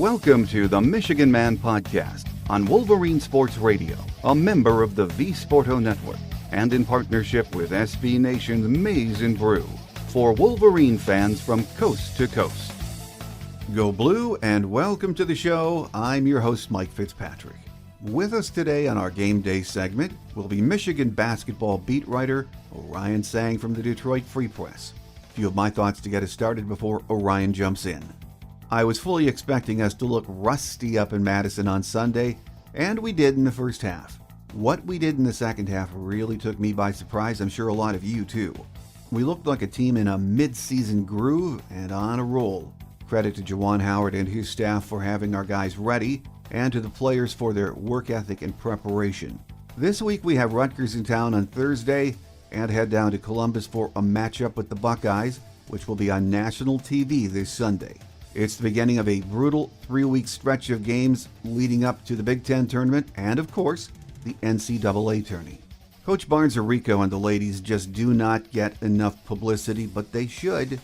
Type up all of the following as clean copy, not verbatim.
Welcome to the Michigan Man Podcast on Wolverine Sports Radio, a member of the V Sporto Network, and in partnership with SB Nation's Maize and Brew, for Wolverine fans from coast to coast. Go Blue, and welcome to the show. I'm your host, Mike Fitzpatrick. With us today on our Game Day segment will be Michigan basketball beat writer Orion Sang from the Detroit Free Press. A few of my thoughts to get us started before Orion jumps in. I was fully expecting us to look rusty up in Madison on Sunday, and we did in the first half. What we did in the second half really took me by surprise. I'm sure a lot of you too. We looked like a team in a mid-season groove and on a roll. Credit to Juwan Howard and his staff for having our guys ready, and to the players for their work ethic and preparation. This week we have Rutgers in town on Thursday and head down to Columbus for a matchup with the Buckeyes, which will be on national TV this Sunday. It's the beginning of a brutal 3-week stretch of games leading up to the Big Ten tournament and, of course, the NCAA tourney. Coach Barnes-Arico and the ladies just do not get enough publicity, but they should.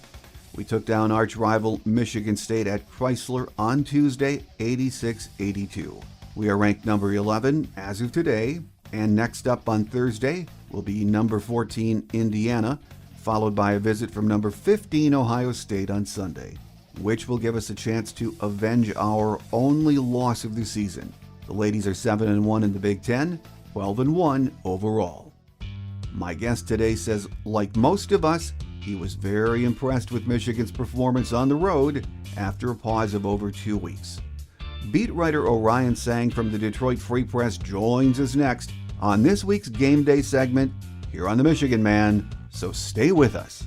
We took down arch-rival Michigan State at Chrysler on Tuesday, 86-82. We are ranked number 11 as of today, and next up on Thursday will be number 14 Indiana, followed by a visit from number 15 Ohio State on Sunday, which will give us a chance to avenge our only loss of the season. The ladies are 7-1 in the Big Ten, 12-1 overall. My guest today says, like most of us, he was very impressed with Michigan's performance on the road after a pause of over 2 weeks. Beat writer Orion Sang from the Detroit Free Press joins us next on this week's Game Day segment here on the Michigan Man, so stay with us.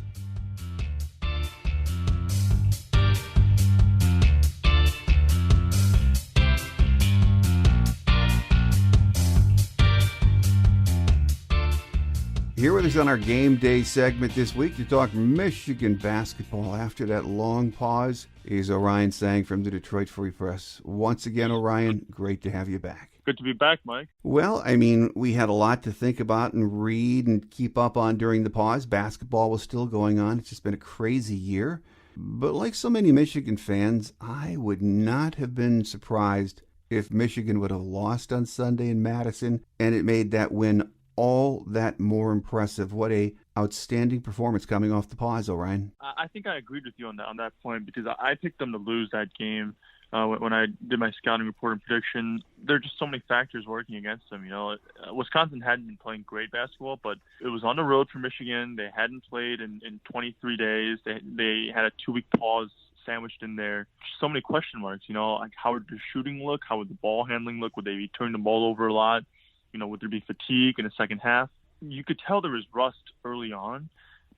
Here with us on our Game Day segment this week to talk Michigan basketball after that long pause is Orion Sang from the Detroit Free Press. Once again, Orion, great to have you back. Good to be back, Mike. Well, I mean, we had a lot to think about and read and keep up on during the pause. Basketball was still going on. It's just been a crazy year. But like so many Michigan fans, I would not have been surprised if Michigan would have lost on Sunday in Madison, and it made that win all that more impressive. What a outstanding performance coming off the pause, Orion. I think I agreed with you on that point because I picked them to lose that game when I did my scouting report and prediction. There are just so many factors working against them. You know, Wisconsin hadn't been playing great basketball, but it was on the road for Michigan. They hadn't played in 23 days. They had a 2-week pause sandwiched in there. So many question marks. You know, like how would the shooting look? How would the ball handling look? Would they be turning the ball over a lot? You know, would there be fatigue in the second half? You could tell there was rust early on,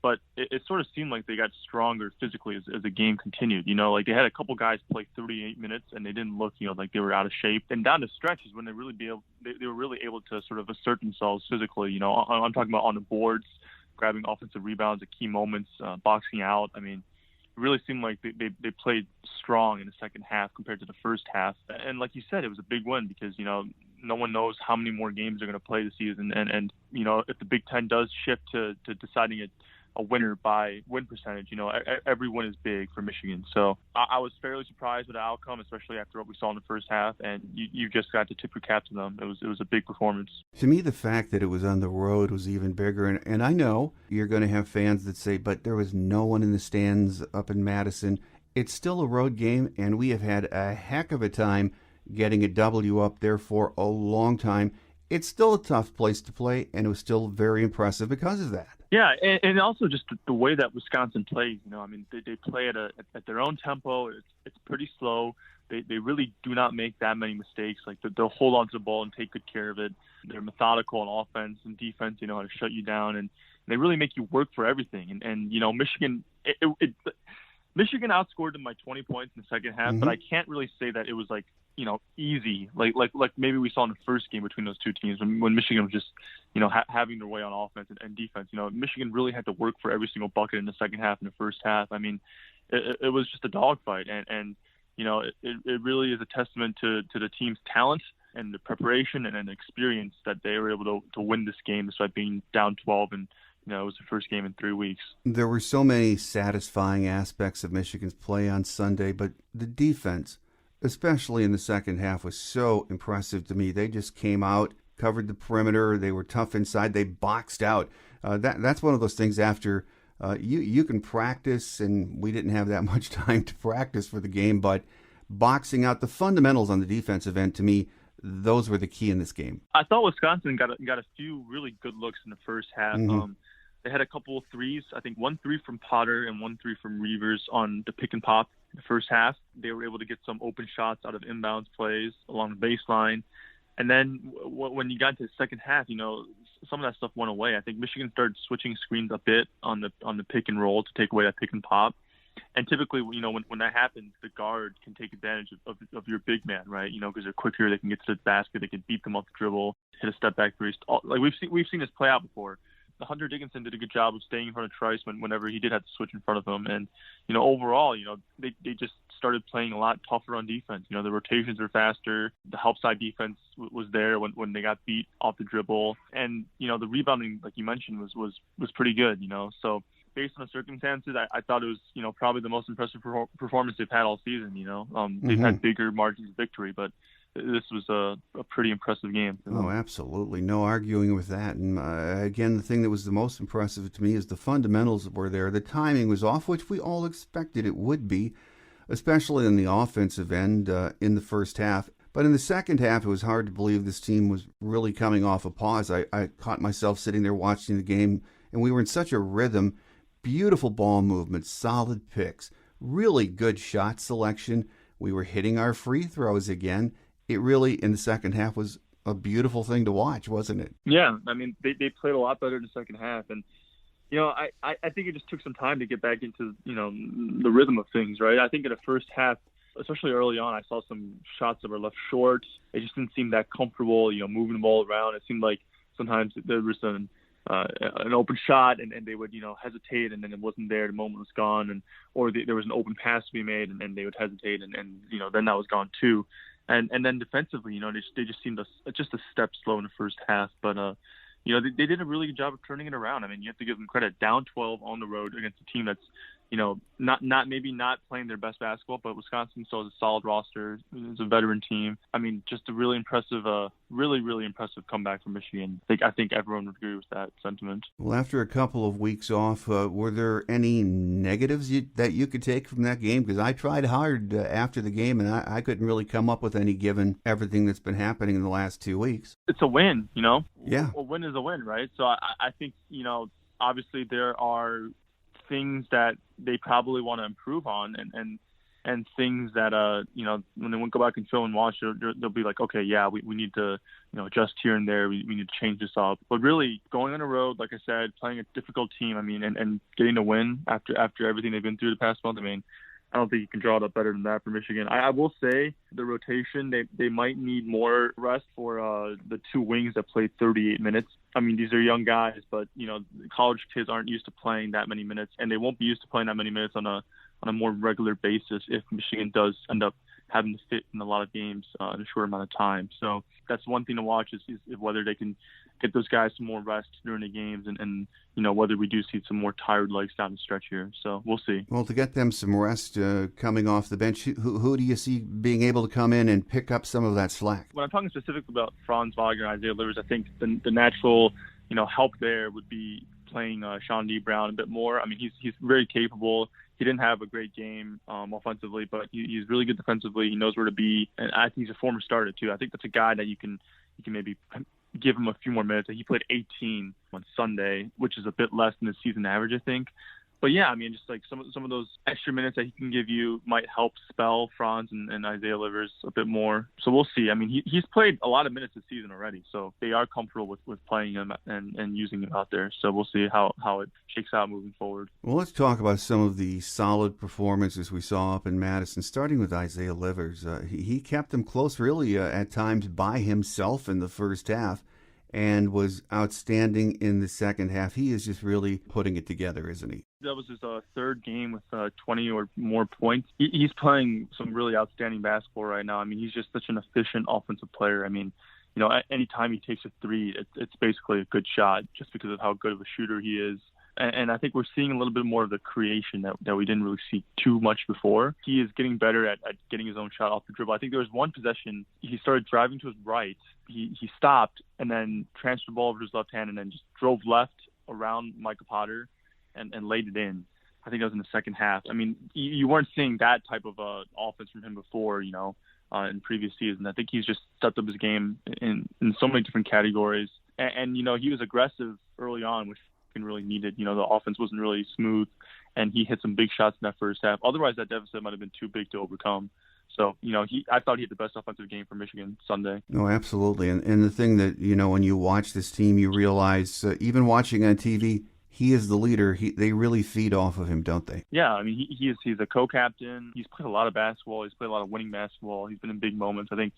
but it sort of seemed like they got stronger physically as the game continued. You know, like they had a couple guys play 38 minutes and they didn't look, you know, like they were out of shape. And down the stretch is when they were really able to sort of assert themselves physically. You know, I'm talking about on the boards, grabbing offensive rebounds at key moments, boxing out. I mean, it really seemed like they played strong in the second half compared to the first half. And like you said, it was a big win because, you know, no one knows how many more games they're going to play this season. And you know, if the Big Ten does shift to deciding a winner by win percentage, you know, every win is big for Michigan. So I was fairly surprised with the outcome, especially after what we saw in the first half. And you just got to tip your cap to them. It was a big performance. To me, the fact that it was on the road was even bigger. And I know you're going to have fans that say, but there was no one in the stands up in Madison. It's still a road game, and we have had a heck of a time getting a W up there for a long time. It's still a tough place to play, and it was still very impressive because of that. Yeah, and also just the way that Wisconsin plays. You know, I mean, they play at their own tempo. It's pretty slow. They really do not make that many mistakes. Like they'll hold on to the ball and take good care of it. They're methodical on offense and defense. You know how to shut you down, and they really make you work for everything. And you know, Michigan outscored them by 20 points in the second half, but I can't really say that it was like, you know, easy, like maybe we saw in the first game between those two teams when Michigan was just, you know, having their way on offense and defense. You know, Michigan really had to work for every single bucket in the second half and the first half. I mean, it was just a dogfight, and you know, it really is a testament to the team's talent and the preparation and the experience that they were able to win this game despite being down 12 and you know, it was the first game in 3 weeks. There were so many satisfying aspects of Michigan's play on Sunday, but the defense, especially in the second half, was so impressive to me. They just came out, covered the perimeter. They were tough inside. They boxed out. That's one of those things after you can practice, and we didn't have that much time to practice for the game, but boxing out the fundamentals on the defensive end, to me, those were the key in this game. I thought Wisconsin got a few really good looks in the first half. Mm-hmm. They had a couple of threes. I think 1 3 from Potter and 1 3 from Reavers on the pick and pop in the first half. They were able to get some open shots out of inbounds plays along the baseline. And then when you got to the second half, some of that stuff went away. I think Michigan started switching screens a bit on the pick and roll to take away that pick and pop. And typically, when that happens, the guard can take advantage of your big man, right? Because they're quicker, they can get to the basket, they can beat them off the dribble, hit a step back three. Like we've seen this play out before. Hunter Dickinson did a good job of staying in front of Trice whenever he did have to switch in front of him. And, overall, they just started playing a lot tougher on defense. The rotations were faster. The help side defense was there when they got beat off the dribble. And, the rebounding, like you mentioned, was pretty good, So based on the circumstances, I thought it was, probably the most impressive performance they've had all season, They've had bigger margins of victory, but this was a pretty impressive game. Oh, absolutely. No arguing with that. And again, the thing that was the most impressive to me is the fundamentals were there. The timing was off, which we all expected it would be, especially in the offensive end in the first half. But in the second half, it was hard to believe this team was really coming off a pause. I caught myself sitting there watching the game, and we were in such a rhythm. Beautiful ball movement, solid picks, really good shot selection. We were hitting our free throws again. It really, in the second half, was a beautiful thing to watch, wasn't it? Yeah, I mean, they played a lot better in the second half. And, I think it just took some time to get back into, the rhythm of things, right? I think in the first half, especially early on, I saw some shots that were left short. It just didn't seem that comfortable, moving the ball around. It seemed like sometimes there was an open shot and they would, hesitate, and then it wasn't there. The moment was gone. Or there was an open pass to be made and they would hesitate and then that was gone too. And then defensively, they just seemed just a step slow in the first half. But, they did a really good job of turning it around. I mean, you have to give them credit. Down 12 on the road against a team that's, not playing their best basketball, but Wisconsin still has a solid roster. It's a veteran team. I mean, just a really impressive, really impressive comeback from Michigan. I think everyone would agree with that sentiment. Well, after a couple of weeks off, were there any negatives that you could take from that game? Because I tried hard after the game, and I couldn't really come up with any given everything that's been happening in the last 2 weeks. It's a win, Yeah. A win is a win, right? So I think, obviously there are things that they probably want to improve on and things that, when they go back and film and watch, they'll be like, okay, yeah, we need to, adjust here and there. We need to change this up. But really going on the road, like I said, playing a difficult team, and getting a win after everything they've been through the past month, I don't think you can draw it up better than that for Michigan. I will say the rotation, they might need more rest for the two wings that played 38 minutes. These are young guys, but, college kids aren't used to playing that many minutes, and they won't be used to playing that many minutes on a more regular basis if Michigan does end up having to fit in a lot of games in a short amount of time. So that's one thing to watch is whether they can get those guys some more rest during the games and whether we do see some more tired legs down the stretch here. So we'll see. Well, to get them some rest coming off the bench, who do you see being able to come in and pick up some of that slack? When I'm talking specifically about Franz Wagner and Isaiah Livers, I think the natural, help there would be playing Sean D. Brown a bit more. He's very capable. He didn't have a great game offensively, but he's really good defensively. He knows where to be, and I think he's a former starter too. I think that's a guy that you can maybe give him a few more minutes. He played 18 on Sunday, which is a bit less than the season average, I think. But yeah, just like some of those extra minutes that he can give you might help spell Franz and Isaiah Livers a bit more. So we'll see. He's played a lot of minutes this season already, so they are comfortable with playing him and using him out there. So we'll see how it shakes out moving forward. Well, let's talk about some of the solid performances we saw up in Madison, starting with Isaiah Livers. He kept them close, really, at times by himself in the first half, and was outstanding in the second half. He is just really putting it together, isn't he? That was his third game with 20 or more points. He's playing some really outstanding basketball right now. He's just such an efficient offensive player. Anytime he takes a three, it's basically a good shot just because of how good of a shooter he is. And I think we're seeing a little bit more of the creation that we didn't really see too much before. He is getting better at getting his own shot off the dribble. I think there was one possession, he started driving to his right. He stopped and then transferred the ball over to his left hand and then just drove left around Michael Potter and laid it in. I think that was in the second half. I mean, you weren't seeing that type of offense from him before, in previous seasons. I think he's just stepped up his game in so many different categories. And he was aggressive early on, which really needed. The offense wasn't really smooth, and he hit some big shots in that first half. Otherwise, that deficit might have been too big to overcome. So, I thought he had the best offensive game for Michigan Sunday. No, absolutely. And the thing that, when you watch this team, you realize, even watching on TV, he is the leader. They really feed off of him, don't they? Yeah, I mean, he's a co-captain. He's played a lot of basketball. He's played a lot of winning basketball. He's been in big moments. I think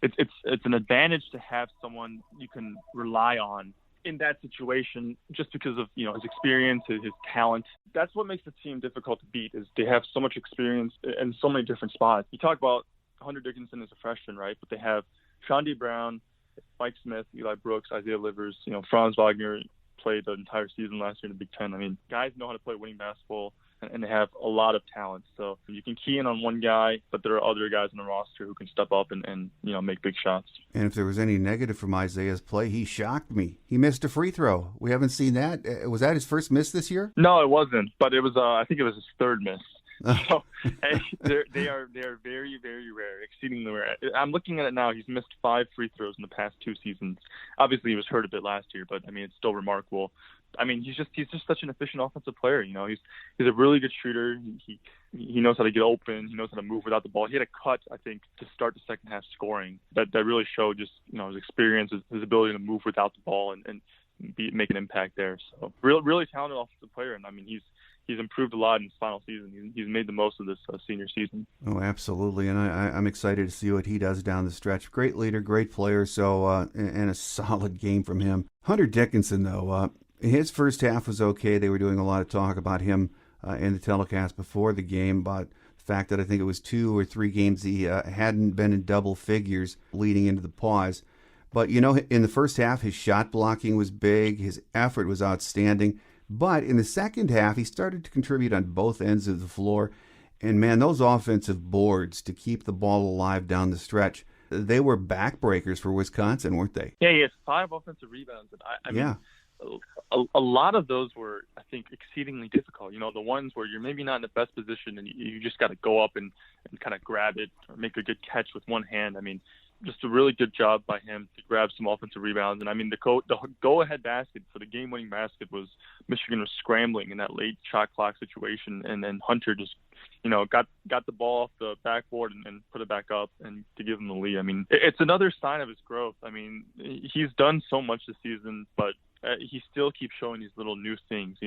it's an advantage to have someone you can rely on in that situation, just because of his experience, his talent. That's what makes the team difficult to beat, is they have so much experience in so many different spots. You talk about Hunter Dickinson as a freshman, right? But they have Shondy Brown, Mike Smith, Eli Brooks, Isaiah Livers, Franz Wagner played the entire season last year in the Big Ten. I mean, guys know how to play winning basketball, and they have a lot of talent. So you can key in on one guy, but there are other guys on the roster who can step up and make big shots. And if there was any negative from Isaiah's play, he shocked me. He missed a free throw. We haven't seen that. Was that his first miss this year? No, it wasn't. But it was. I think it was his third miss. So they are very, very rare, exceedingly rare. I'm looking at it now. He's missed 5 free throws in the past 2 seasons. Obviously, he was hurt a bit last year, but I mean, it's still remarkable. I mean, he's just such an efficient offensive player. He's a really good shooter. He knows how to get open. He knows how to move without the ball. He had a cut, I think, to start the second half scoring that really showed just his experience, his ability to move without the ball and make an impact there. So really talented offensive player, and I mean he's improved a lot in his final season. He's made the most of this senior season. Oh, absolutely, and I'm excited to see what he does down the stretch. Great leader, great player, so and a solid game from him. Hunter Dickinson, though, his first half was okay. They were doing a lot of talk about him in the telecast before the game, about the fact that I think it was 2 or 3 games he hadn't been in double figures leading into the pause. But, in the first half, his shot blocking was big. His effort was outstanding. But in the second half, he started to contribute on both ends of the floor. And, man, those offensive boards to keep the ball alive down the stretch, they were backbreakers for Wisconsin, weren't they? Yeah, he has 5 offensive rebounds. And I mean, a lot of those were, I think, exceedingly difficult. The ones where you're maybe not in the best position and you just got to go up and kind of grab it or make a good catch with one hand. I mean, just a really good job by him to grab some offensive rebounds. And I mean, the go-ahead basket for the game-winning basket was Michigan was scrambling in that late shot clock situation, and then Hunter just, got the ball off the backboard and put it back up and to give him the lead. I mean, it's another sign of his growth. I mean, he's done so much this season, but he still keeps showing these little new things.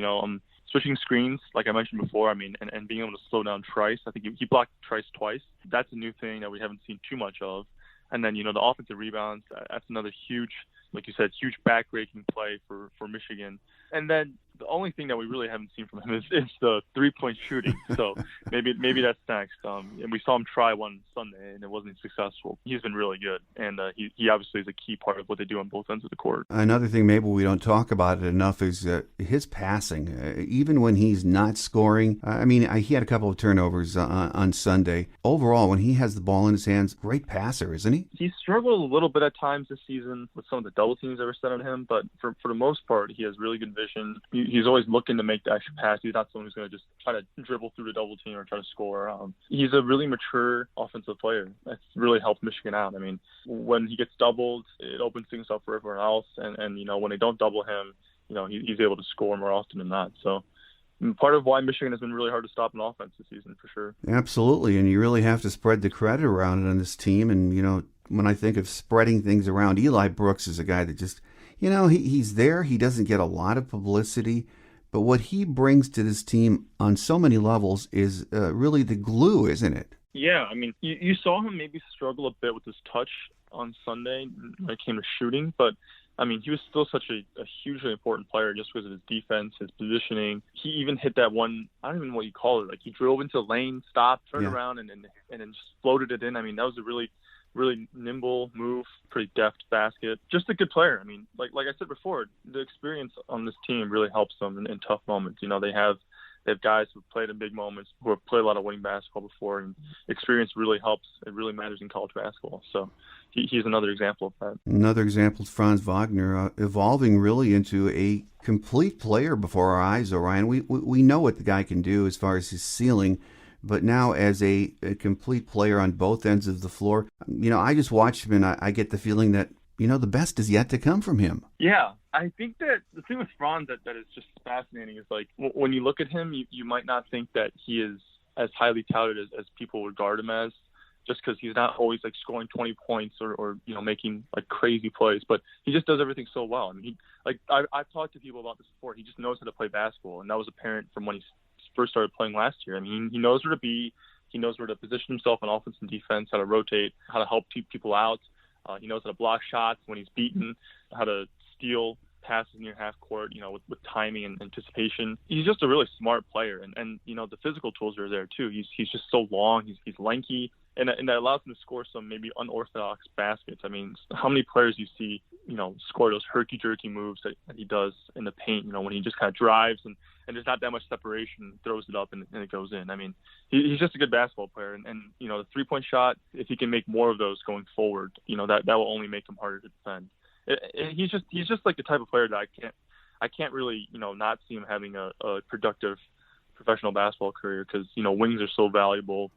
Switching screens, like I mentioned before, I mean, and being able to slow down Trice. I think he blocked Trice twice. That's a new thing that we haven't seen too much of. And then, the offensive rebounds, that's another huge, like you said, huge back-breaking play for Michigan. And then the only thing that we really haven't seen from him is the three-point shooting. So maybe that's next. And we saw him try one Sunday, and it wasn't successful. He's been really good, and he obviously is a key part of what they do on both ends of the court. Another thing maybe we don't talk about it enough is his passing. Even when he's not scoring, I mean, he had a couple of turnovers on Sunday. Overall, when he has the ball in his hands, great passer, isn't he? He struggled a little bit at times this season with some of the double teams that were set on him, but for the most part, he has really good vision. He's always looking to make the extra pass. He's not someone who's going to just try to dribble through the double team or try to score. He's a really mature offensive player. That's really helped Michigan out. I mean, when he gets doubled, it opens things up for everyone else. And when they don't double him, he's able to score more often than not. So part of why Michigan has been really hard to stop in offense this season, for sure. Absolutely, and you really have to spread the credit around it on this team. And, when I think of spreading things around, Eli Brooks is a guy that just, he's there. He doesn't get a lot of publicity, but what he brings to this team on so many levels is really the glue, isn't it? Yeah, I mean, you saw him maybe struggle a bit with his touch on Sunday when it came to shooting, but I mean, he was still such a hugely important player just because of his defense, his positioning. He even hit that one, I don't even know what you call it, like he drove into the lane, stopped, turned around, and then just floated it in. I mean, that was a really really nimble, move, pretty deft basket. Just a good player. I mean, like I said before, the experience on this team really helps them in tough moments. They have guys who've played in big moments, who have played a lot of winning basketball before, and experience really helps. It really matters in college basketball. So he's another example of that. Another example is Franz Wagner, evolving really into a complete player before our eyes, Orion. We know what the guy can do as far as his ceiling, but now as a complete player on both ends of the floor, I just watched him and I get the feeling that, the best is yet to come from him. Yeah, I think that the thing with Franz that is just fascinating is, like, when you look at him, you might not think that he is as highly touted as people regard him as, just because he's not always like scoring 20 points or making like crazy plays, but he just does everything so well. I mean, I've talked to people about this before. He just knows how to play basketball, and that was apparent from when he first started playing last year. I mean, he knows where to be. He knows where to position himself on offense and defense, how to rotate, how to help people out. He knows how to block shots when he's beaten, how to steal passes near half court, with timing and anticipation. He's just a really smart player, and the physical tools are there too. He's just so long. He's lanky, and that allows him to score some maybe unorthodox baskets. I mean, how many players you see, score those herky-jerky moves that he does in the paint, when he just kind of drives and there's not that much separation, throws it up and it goes in. I mean, he's just a good basketball player. And the three-point shot, if he can make more of those going forward, that will only make him harder to defend. He's just like the type of player that I can't really, not see him having a productive professional basketball career, because, wings are so valuable.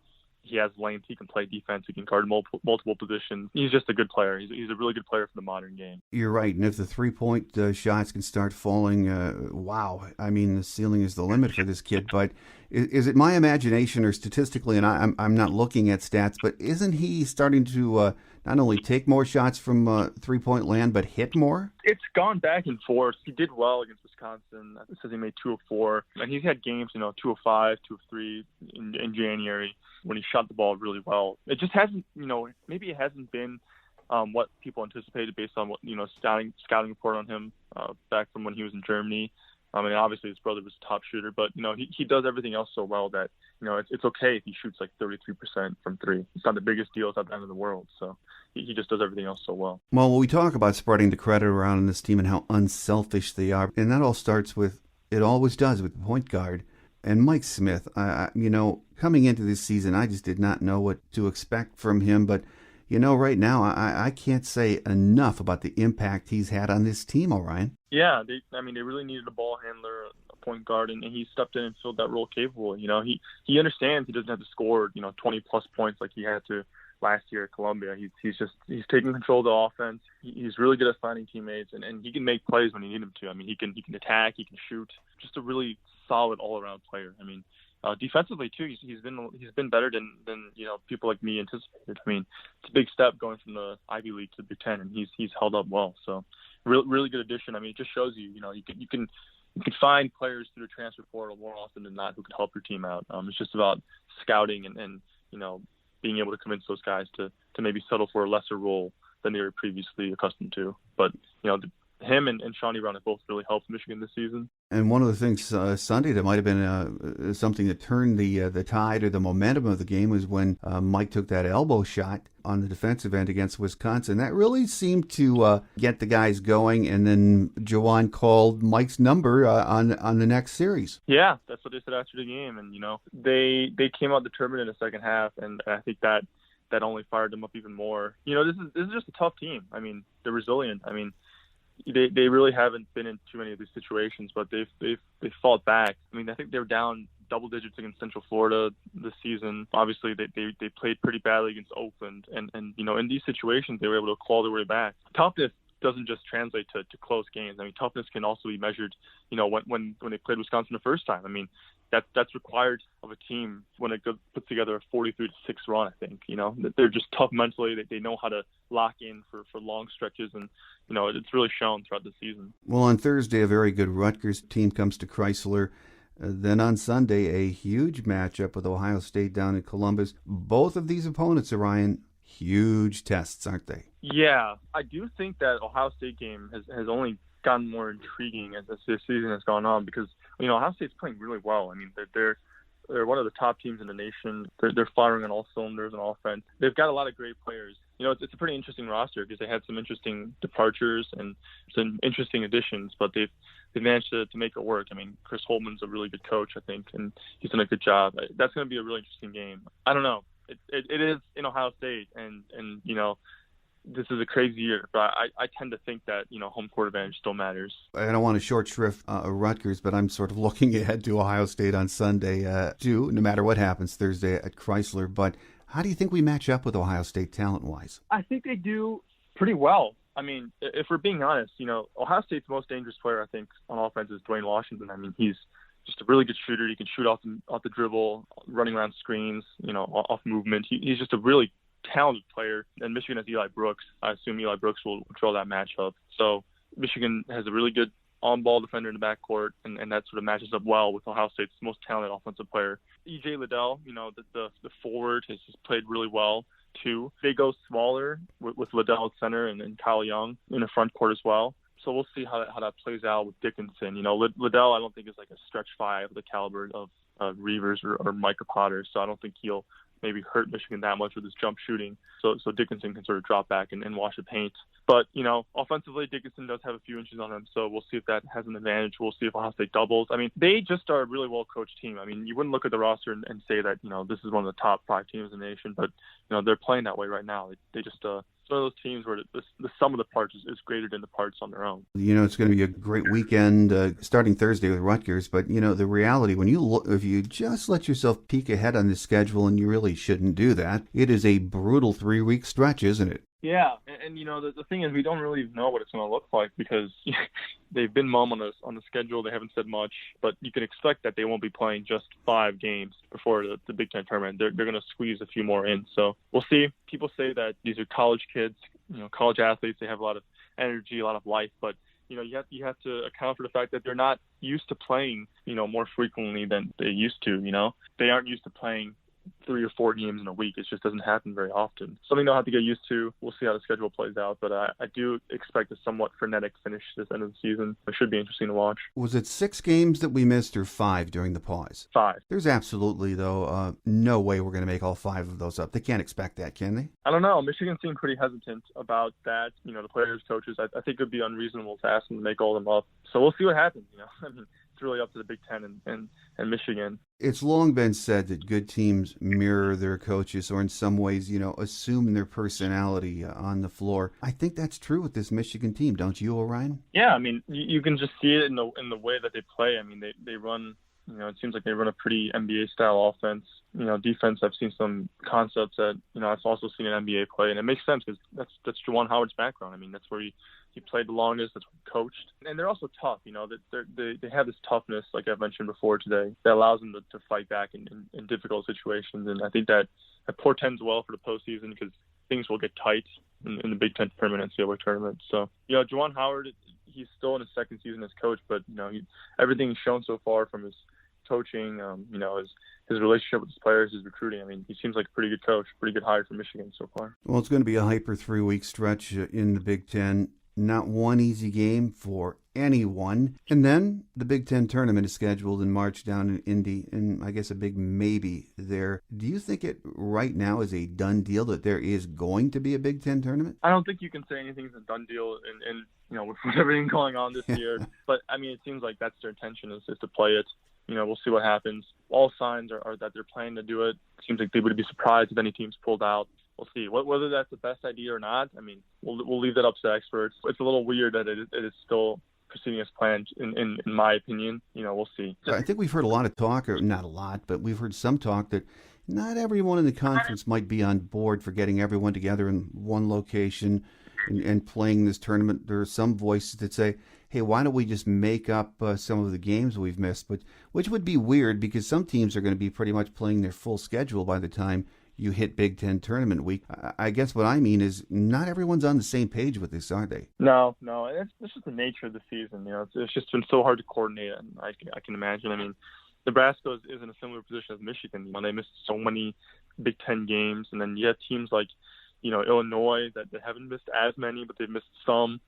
He has length. He can play defense. He can guard multiple positions. He's just a good player. He's a really good player for the modern game. You're right. And if the three-point shots can start falling, wow. I mean, the ceiling is the limit for this kid. But is it my imagination, or statistically, and I'm not looking at stats, but isn't he starting to not only take more shots from three-point land, but hit more? It's gone back and forth. He did well against Wisconsin. It says he made 2 of 4. And he's had games, 2 of 5, 2 of 3 in January when he shot the ball really well. It just hasn't, maybe it hasn't been what people anticipated based on what, scouting report on him back from when he was in Germany. I mean, obviously his brother was a top shooter, but, he does everything else so well that, it's okay if he shoots like 33% from 3. It's not the biggest deal. It's not the end of the world. So he just does everything else so well. Well, we talk about spreading the credit around in this team and how unselfish they are. And that all starts with, it always does, with the point guard. And Mike Smith, coming into this season, I just did not know what to expect from him. But, right now, I can't say enough about the impact he's had on this team, Orion. Yeah, they really needed a ball handler, a point guard, and he stepped in and filled that role capable. He understands he doesn't have to score, 20-plus points like he had to last year at Columbia. He's taking control of the offense. He's really good at finding teammates, and he can make plays when you need him to. I mean, he can attack, he can shoot. Just a really solid all-around player. I mean, defensively too, he's been better than people like me anticipated. I mean, it's a big step going from the Ivy League to the Big Ten, and he's held up well. So, really good addition. I mean, it just shows you you can find players through the transfer portal more often than not who can help your team out. It's just about scouting and being able to convince those guys to maybe settle for a lesser role than they were previously accustomed to. But him and Shawnee Brown have both really helped Michigan this season. And one of the things Sunday that might have been something that turned the tide or the momentum of the game was when Mike took that elbow shot on the defensive end against Wisconsin. That really seemed to get the guys going, and then Jawan called Mike's number on the next series. Yeah, that's what they said after the game, and they came out determined in the second half, and I think that only fired them up even more. This is just a tough team. I mean, they're resilient. I mean, they really haven't been in too many of these situations, but they've fought back. I mean, I think they were down double digits against Central Florida this season. Obviously, they played pretty badly against Oakland, and in these situations they were able to claw their way back. Toughness doesn't just translate to close games. I mean, toughness can also be measured, when they played Wisconsin the first time. I mean, that's required of a team when it puts together a 43-6 run. I think they're just tough mentally. They know how to lock in for long stretches, and it's really shown throughout the season. Well, on Thursday, a very good Rutgers team comes to Chrysler. Then on Sunday, a huge matchup with Ohio State down in Columbus. Both of these opponents, Orion, huge tests, aren't they? Yeah, I do think that Ohio State game has only gotten more intriguing as this season has gone on, because Ohio State's playing really well. I mean, they're they're one of the top teams in the nation. They're firing on all cylinders on offense. They've got a lot of great players. It's a pretty interesting roster because they had some interesting departures and some interesting additions, but they've managed to make it work. I mean, Chris Holtman's a really good coach, I think, and he's done a good job. That's going to be a really interesting game. I don't know. It is in Ohio State, and this is a crazy year, but I tend to think that, home court advantage still matters. I don't want to short shrift Rutgers, but I'm sort of looking ahead to Ohio State on Sunday, too, no matter what happens Thursday at Chrysler. But how do you think we match up with Ohio State talent-wise? I think they do pretty well. I mean, if we're being honest, Ohio State's most dangerous player, I think, on offense is Dwayne Washington. I mean, he's just a really good shooter. He can shoot off the dribble, running around screens, off movement. He's just a really talented player. And Michigan has Eli Brooks. I assume Eli Brooks will control that matchup. So Michigan has a really good on-ball defender in the backcourt, and that sort of matches up well with Ohio State's most talented offensive player. E.J. Liddell, the forward, has played really well, too. They go smaller with Liddell at center and Kyle Young in the front court as well. So we'll see how that plays out with Dickinson. Liddell, I don't think, is like a stretch five of the caliber of Reavers or Micah Potter, so I don't think he'll maybe hurt Michigan that much with his jump shooting. So Dickinson can sort of drop back and wash the paint. But, offensively, Dickinson does have a few inches on him, so we'll see if that has an advantage. We'll see if Ohio State doubles. I mean, they just are a really well-coached team. I mean, you wouldn't look at the roster and say that, this is one of the top 5 teams in the nation, but, they're playing that way right now. They just it's one of those teams where the sum of the parts is greater than the parts on their own. It's going to be a great weekend starting Thursday with Rutgers. But, the reality, if you just let yourself peek ahead on the schedule, and you really shouldn't do that, it is a brutal 3-week stretch, isn't it? Yeah, and the thing is, we don't really know what it's going to look like because they've been mum on the schedule. They haven't said much, but you can expect that they won't be playing just 5 games before the Big Ten tournament. They're going to squeeze a few more in. So we'll see. People say that these are college kids, college athletes. They have a lot of energy, a lot of life, but you have to account for the fact that they're not used to playing, more frequently than they used to. They aren't used to playing 3 or 4 games in a week. It just doesn't happen very often. Something they'll have to get used to. We'll see how the schedule plays out, but I do expect a somewhat frenetic finish this end of the season. It should be interesting to watch. Was it 6 games that we missed or 5 during the pause? 5. There's absolutely, though, no way we're going to make all 5 of those up. They can't expect that, can they? I don't know. Michigan seemed pretty hesitant about that. The players, coaches, I think it would be unreasonable to ask them to make all of them up. So we'll see what happens. I mean, it's really up to the Big Ten and Michigan. It's long been said that good teams mirror their coaches, or in some ways, assume their personality on the floor. I think that's true with this Michigan team, don't you, Orion? Yeah, I mean, you can just see it in the way that they play. I mean, they run. It seems like they run a pretty NBA-style offense. Defense, I've seen some concepts that, I've also seen an NBA play, and it makes sense because that's Juwan Howard's background. I mean, that's where he played the longest, that's where he coached. And they're also tough, that they have this toughness, like I've mentioned before today, that allows them to fight back in difficult situations. And I think that portends well for the postseason because things will get tight in the Big Ten tournament and NCAA tournament. So, Juwan Howard, he's still in his second season as coach, but, everything he's shown so far from his coaching, his relationship with his players, his recruiting. I mean, he seems like a pretty good coach, pretty good hire for Michigan so far. Well, it's going to be a hyper 3-week stretch in the Big Ten. Not one easy game for anyone. And then the Big Ten tournament is scheduled in March down in Indy, and I guess a big maybe there. Do you think it right now is a done deal that there is going to be a Big Ten tournament? I don't think you can say anything's a done deal with everything going on this year. But, I mean, it seems like that's their intention is to play it. We'll see what happens. All signs are that they're planning to do it. It seems like they would be surprised if any teams pulled out. We'll see. Whether that's the best idea or not, I mean, we'll leave that up to experts. It's a little weird that it is still proceeding as planned, in my opinion. We'll see. I think we've heard a lot of talk, or not a lot, but we've heard some talk that not everyone in the conference might be on board for getting everyone together in one location and playing this tournament. There are some voices that say, hey, why don't we just make up some of the games we've missed? But which would be weird because some teams are going to be pretty much playing their full schedule by the time you hit Big Ten tournament week. I guess what I mean is not everyone's on the same page with this, are they? No. It's just the nature of the season. It's just been so hard to coordinate, and I can imagine. I mean, Nebraska is in a similar position as Michigan. They missed so many Big Ten games, and then you have teams like, Illinois that they haven't missed as many, but they've missed some.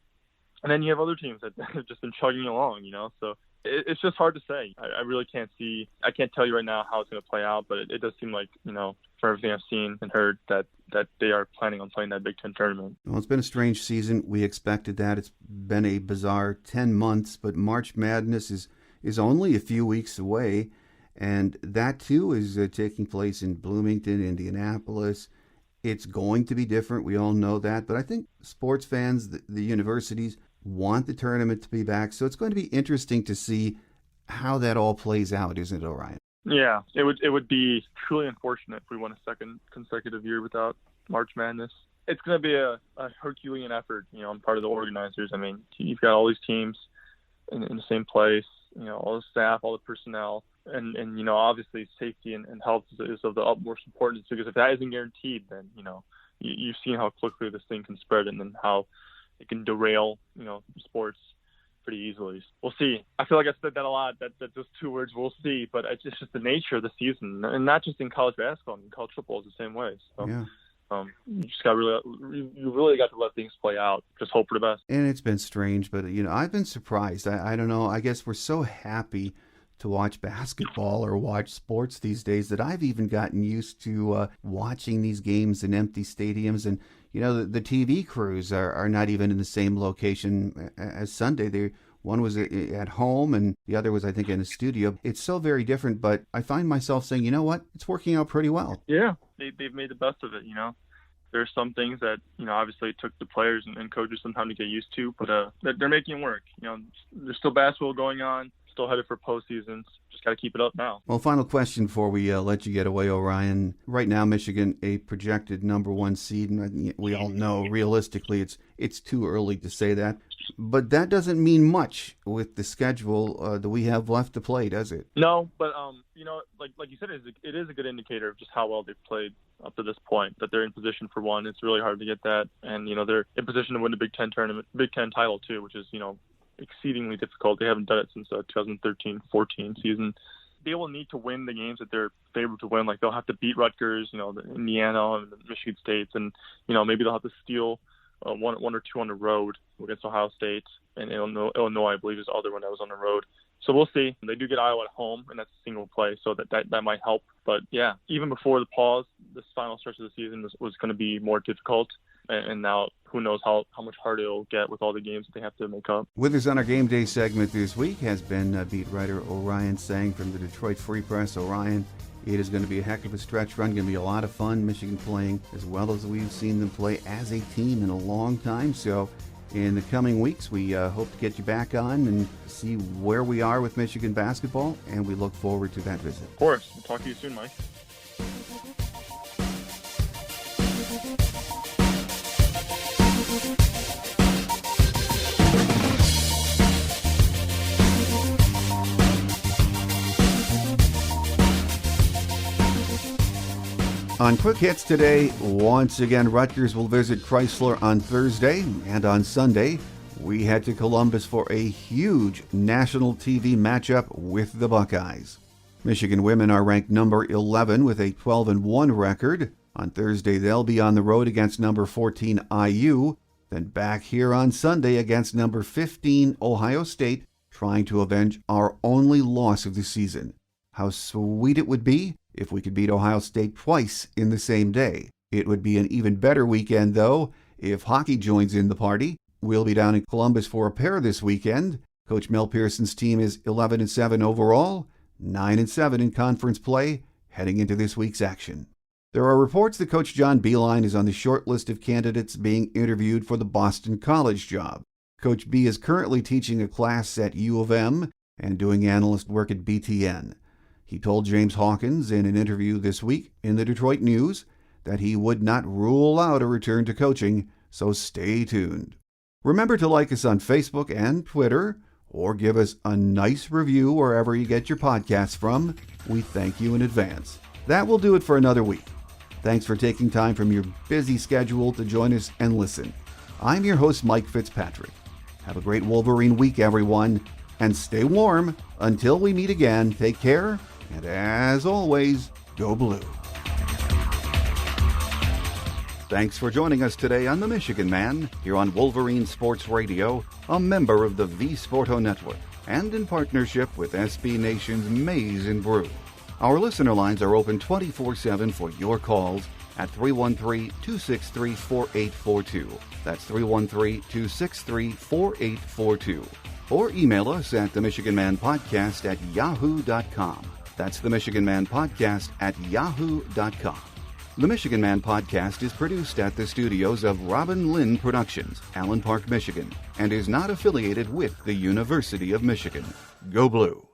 And then you have other teams that have just been chugging along, So It's just hard to say. I really can't see. I can't tell you right now how it's going to play out, but it does seem like, for everything I've seen and heard, that they are planning on playing that Big Ten tournament. Well, it's been a strange season. We expected that. It's been a bizarre 10 months, but March Madness is only a few weeks away, and that too is taking place in Bloomington, Indianapolis. It's going to be different. We all know that, but I think sports fans, the universities, want the tournament to be back, so it's going to be interesting to see how that all plays out, isn't it, Orion? Yeah, it would be truly unfortunate if we went a second consecutive year without March Madness. It's going to be a Herculean effort, on part of the organizers. I mean, you've got all these teams in the same place, all the staff, all the personnel, and obviously safety and health is of the utmost importance, because if that isn't guaranteed, then, you've seen how quickly this thing can spread and then how it can derail, sports pretty easily. We'll see. I feel like I said that a lot. That's just two words. We'll see. But it's just the nature of the season, and not just in college basketball. In college football is the same way. So, yeah. You just you really got to let things play out. Just hope for the best. And it's been strange, but I've been surprised. I don't know. I guess we're so happy to watch basketball or watch sports these days that I've even gotten used to watching these games in empty stadiums. And the TV crews are not even in the same location as Sunday. One was at home and the other was, I think, in a studio. It's so very different, but I find myself saying, you know what? It's working out pretty well. Yeah, they've made the best of it, There are some things that, obviously it took the players and coaches some time to get used to, but they're making it work. There's still basketball going on, still headed for postseasons. Just got to keep it up now. Well, final question before we let you get away, Orion. Right now, Michigan, a projected number 1 seed, and we all know realistically it's too early to say that. But that doesn't mean much with the schedule that we have left to play, does it? No, but like you said, it is a good indicator of just how well they've played up to this point. That they're in position for one. It's really hard to get that, and they're in position to win the Big Ten tournament, Big Ten title too, which is exceedingly difficult. They haven't done it since the 2013-14 season. They will need to win the games that they're favored to win. Like they'll have to beat Rutgers, the Indiana and the Michigan States, and maybe they'll have to steal one or two on the road against Ohio State and Illinois, I believe, is the other one that was on the road. So we'll see. They do get Iowa at home, and that's a single play, so that might help. But yeah, even before the pause, this final stretch of the season was going to be more difficult. And now who knows how much harder it'll get with all the games that they have to make up. With us on our Game Day segment this week has been beat writer Orion Sang from the Detroit Free Press. Orion, it is going to be a heck of a stretch run. Going to be a lot of fun. Michigan playing as well as we've seen them play as a team in a long time. So in the coming weeks, we hope to get you back on and see where we are with Michigan basketball, and we look forward to that visit. Of course. We'll talk to you soon, Mike. On Quick Hits today, once again, Rutgers will visit Chrysler on Thursday, and on Sunday, we head to Columbus for a huge national TV matchup with the Buckeyes. Michigan women are ranked number 11 with a 12-1 record. On Thursday, they'll be on the road against number 14 IU, then back here on Sunday against number 15 Ohio State, trying to avenge our only loss of the season. How sweet it would be if we could beat Ohio State twice in the same day. It would be an even better weekend, though, if hockey joins in the party. We'll be down in Columbus for a pair this weekend. Coach Mel Pearson's team is 11-7 overall, 9-7 in conference play, heading into this week's action. There are reports that Coach John Beilein is on the short list of candidates being interviewed for the Boston College job. Coach B is currently teaching a class at U of M and doing analyst work at BTN. He told James Hawkins in an interview this week in the Detroit News that he would not rule out a return to coaching, so stay tuned. Remember to like us on Facebook and Twitter, or give us a nice review wherever you get your podcasts from. We thank you in advance. That will do it for another week. Thanks for taking time from your busy schedule to join us and listen. I'm your host, Mike Fitzpatrick. Have a great Wolverine week, everyone, and stay warm. Until we meet again, take care. And as always, go blue. Thanks for joining us today on The Michigan Man, here on Wolverine Sports Radio, a member of the V Sporto Network. and in partnership with SB Nation's Maize and Brew. Our listener lines are open 24/7 for your calls at 313-263-4842. That's 313-263-4842. Or email us at themichiganmanpodcast@yahoo.com. That's themichiganmanpodcast@yahoo.com. The Michigan Man Podcast is produced at the studios of Robin Lynn Productions, Allen Park, Michigan, and is not affiliated with the University of Michigan. Go Blue!